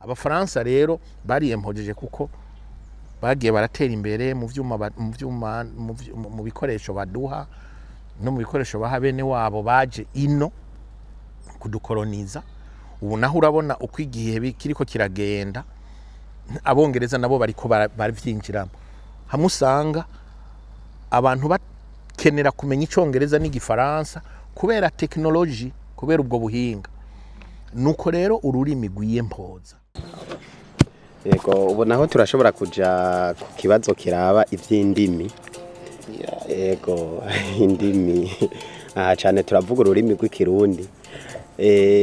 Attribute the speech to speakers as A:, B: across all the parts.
A: abafaransa rero bariyempojeje kuko bagiye baratera imbere mu bikoresho baduha no mu bikoresho baha bene wabo baje ino kudukoloniza. Ubu naho urabona uko igihe kiriko kiragenda abongereza nabo bariko baravyinjiramo, hamwe usanga abantu bakenera kumenya icongereza n'igifaransa kubera technology, kubera ubwo buhinga. Nuko rero ururimi rwiyempoza.
B: Yego, ubu naho turashobora kuja ku kibazo kiraba ivy'indimi. Yego, indimi cyane turavuga ururimi rw'ikirundi.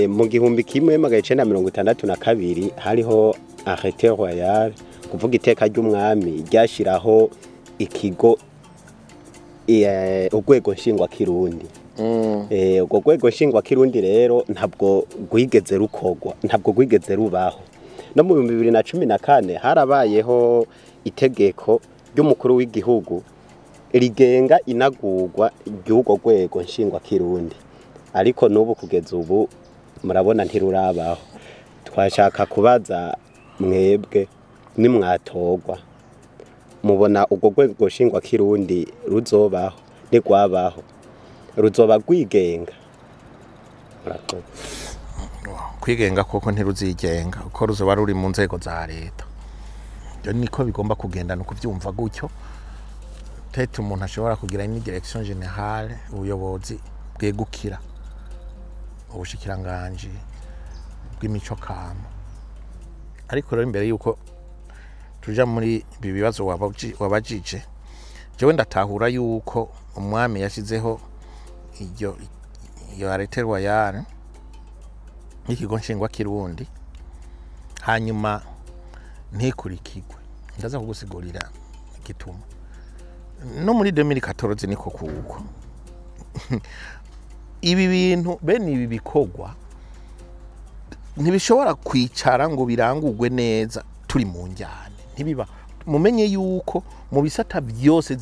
B: Mu gihumbi kimwe magana icenda mirongo itandatu na kabiri hariho arrêté royal, kuvuga iteka ry'umwami ryashiraho ikigo urwego nshingwa kirundi. Ubwo rwego nshingwa kirundi rero ntabwo rwigeze rukogwa, ntabwo rwigeze rubaho. No mu 2014 harabayeho itegeko ry'umukuru w'igihugu rigenga inagurwa ry'urwo rwego nshingwa kirundi, ariko n'ubu kugeza ubu murabona ntirurabaho. Twashaka kubaza mwebwe nimwatorwa, mubona urwo rwego nshingwa kirundi ruzobaho? Ntigwabaho, ruzoba rwigenga?
A: Kwigenga koko ntiruzigenga, uko ruzoba ruri mu nzego za leta. Byo niko bigomba kugenda, no kuvyumva gutyo. Tete umuntu ashobora kugira ni direction générale, ubuyobozi bwegukira ubushikiranganje bw'imico kama. Ariko rero imbere yuko tuja muri ibi bibazo wabajije, jewe ndatahura yuko umwami yashizeho iyo arrêté royal ikigo nshingwa kirundi, hanyuma ntikurikigwe. Ndaza kugusigurira igituma. No muri 2014 niko kuko ibi bintu bene ibi bikogwa ntibishobora kwicara ngo birangurwe neza turi mu njyane. Ntibiba. Mumenye yuko mu bisata byose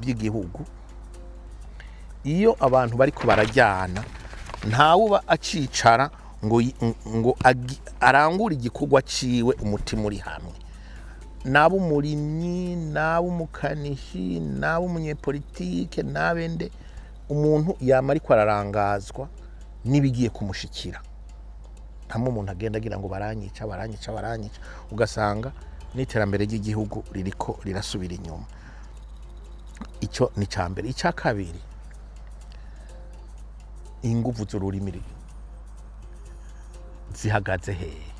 A: by'igihugu iyo abantu bariko barajyana ntawuba acicara ngo arangura igikorwa ciwe umutima uri hamwe. Nabo umurimyi, nabo umukanishi, nabo umunyepolitike, nabende umuntu yama ariko ararangazwa nibigiye kumushikira. Hamwe umuntu agenda agira ngo baranyica, ugasanga n'iterambere ry'igihugu ririko rirasubira inyuma. Ico ni cambere. Ica kabiri, inguvu z'ururimi zihagaze hehe?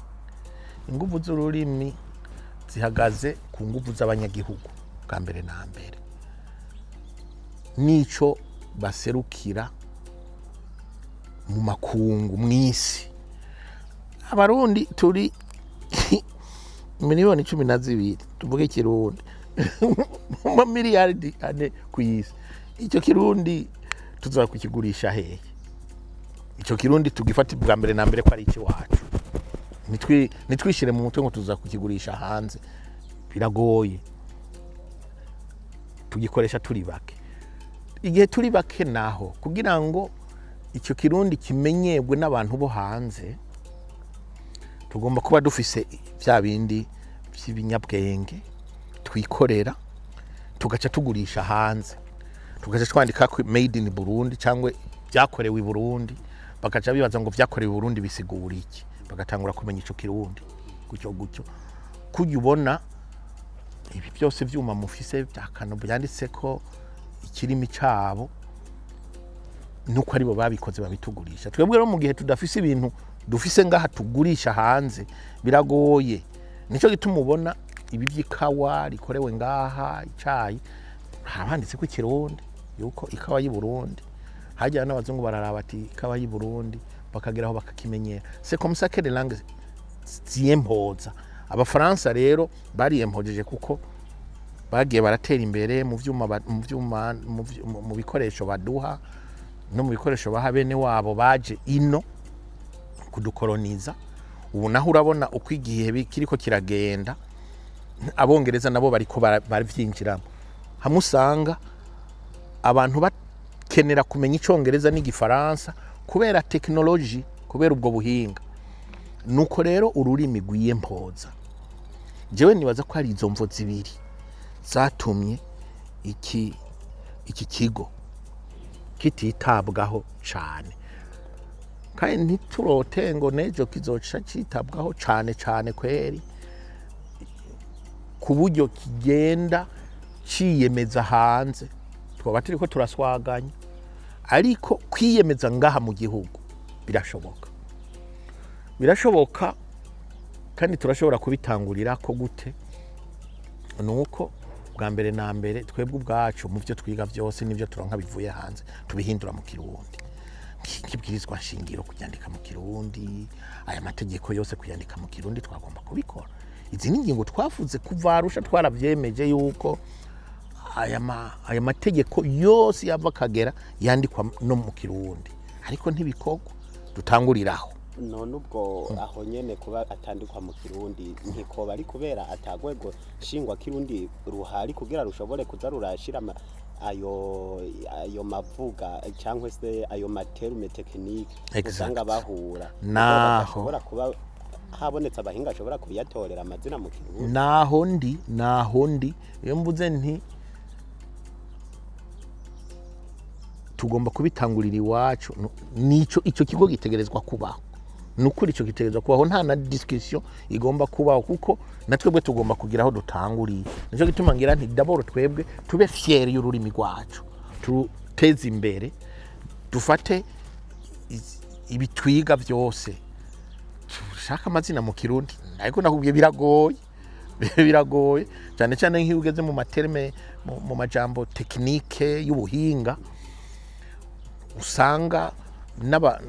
A: Inguvu z'ururimi zihagaze ku nguvu z'abanyagihugu bwa mbere na mbere, nico baserukira mu makungu mw'isi. Abarundi turi miliyoni 12 tuvuge kirundi mu miliyardi ane kw'isi. Ico kirundi tuza kukigurisha hehe? Ico kirundi tugifata bwa mbere na mbere ko ari iki wacu. Nitwishire mu mutwe ngo tuza kukigurisha hanze, biragoye. Tugikoresha turi bake. Igihe turi bake naho kugira ngo icyo kirundi kimenyebwe n'abantu bo hanze, tugomba kuba dufise bya bindi by'ibinyabwenge twikorera, tugaca tugurisha hanze, tugaca twandika ko made in Burundi cyangwa byakorewe i Burundi, bakaca bibaza ngo byakorewe i Burundi bisigura iki, bagatangura kumenya ico kirundi gutyo. Kujya ubona ibi byose vyuma mufise byakano byanditse ko ikirimi cabo nuko aribo babikoze babitugurisha. Twebwe rero mu gihe tudafise ibintu dufise ngaha tugurisha hanze biragoye. Nico gituma ubona ibi by'ikawa rikorewe ngaha, icayi habanditse ko ikirundi, yuko ikawa y'u Burundi. Hajya n'abazungu bararaba ati ikawa y'u Burundi, bakageraho bakakimenyera. C'est comme ça que les langues ziyempoza. Abafaransa rero bariyempojeje kuko bagiye baratera imbere mu bikoresho baduha no mu bikoresho baha bene wabo baje ino kudukoloniza. Ubu naho urabona uko igihe kiriko kiragenda abongereza nabo bariko baravyinjiramo, hamwe usanga abantu bakenera kumenya icongereza n'igifaransa kubera technology, kubera ubwo buhinga. nuko rero ururimi rwiyempoza jewe nibaza ko hari izo mvo zibiri zatumye iki kigo kititabwaho cane, kandi ntiturote ngo nejo kizoca citabwaho cane kweri ku buryo kigenda ciyemeza hanze, twaba turiko turaswaganya, ariko kwiyemeza ngaha mu gihugu birashoboka kandi turashobora kubitangurira ko gute, nuko bwa mbere na mbere twebwe ubwacu mu byo twiga byose n'ibyo turonka bivuye hanze tubihindura mu Kirundi, kibwirizwa shingiro kuyandika mu Kirundi, aya mategeko yose kuyandika mu Kirundi twagomba kubikora. Izi ni ingingo twavuze kuva Arusha twaravyemeje yuko aya mategeko yose yava kagera yandikwa no mu Kirundi, ariko ntibikorwa. Dutanguriraho
B: none ubwo aho nyene kuba atandikwa mu Kirundi ntikoba ari kubera atagwego shingwa Kirundi ruhari kugira rushobore kuza rurashira ayo mavuga cyangwa se ayo materume technique usanga bahura
A: naho
B: kuba habonetse abahinga ashobora kubiyatorera amazina mu Kirundi.
A: naho ndi iyo mvuze nti tugomba kubitangurira iwacu, nico ico kigo gitegerezwa kubaho, nukuri ico gitegerezwa kubaho, nta na discussion igomba kubaho, kuko natwebwe tugomba kugira aho dutanguriye. Nico gituma ngira nti d'abord twebwe tube fier y'ururimi rwacu, tuteze imbere, dufate ibitwiga byose shaka amazina mu Kirundi, ariko nakubwiye biragoye cyane nk'iyo ugeze mu materme mu majambo technique y'ubuhinga, usanga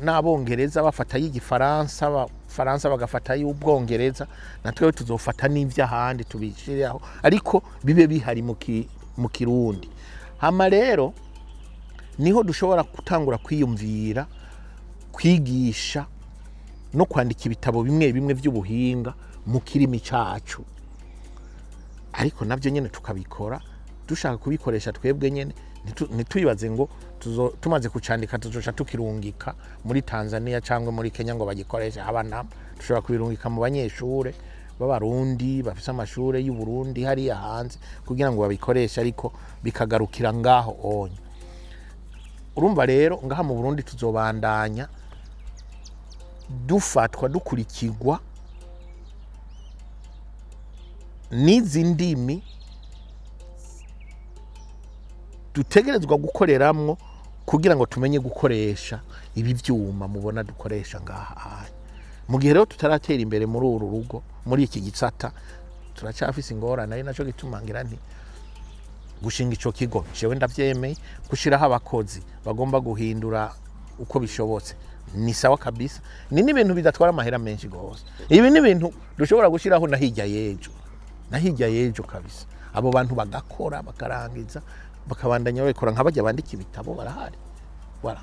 A: n'abongereza bafata y'igifaransa, abafaransa bagafata y'ubwongereza, natwe tuzofata n'ivy'ahandi tubishiraho, ariko bibe bihari mu Kirundi. Hama rero niho dushobora gutangura kwiyumvira kwigisha no kwandika ibitabo bimwe by'ubuhinga mu kirimi cacu, ariko navyo nyene tukabikora dushaka kubikoresha twebwe nyene, ntituyibaze ngo tumaze kucandika tuzoca tukirungika muri Tanzania cyangwa muri Kenya ngo bagikoresha. Abana dushobora kubirungika mu banyeshure b'abarundi bafise amashure y'u Burundi hariya hanze kugira ngo babikoreshe, ariko bikagarukira ngaho onye. Urumva rero ngaha mu Burundi tuzobandanya dufatwa dukurikirwa n'izi ndimi dutegerezwa gukoreramwo kugira ngo tumenye gukoresha ibi vyuma mubona dukoresha ngaha. Mu gihe rero tutaratera imbere muri uru rugo, muri iki gisata, turacafise ingorane, ari naco gituma ngira nti gushinga ico kigo jewe ndavyemeye, gushiraho abakozi bagomba guhindura uko bishobotse ni sawa kabisa, ni n'ibintu bidatwara amahera menshi gose. Ibi ni ibintu dushobora gushiraho na hirya yejo kabisa, abo bantu bagakora bakarangiza bakabandanya bakora nk'abajya bandika ibitabo barahari. Voilà.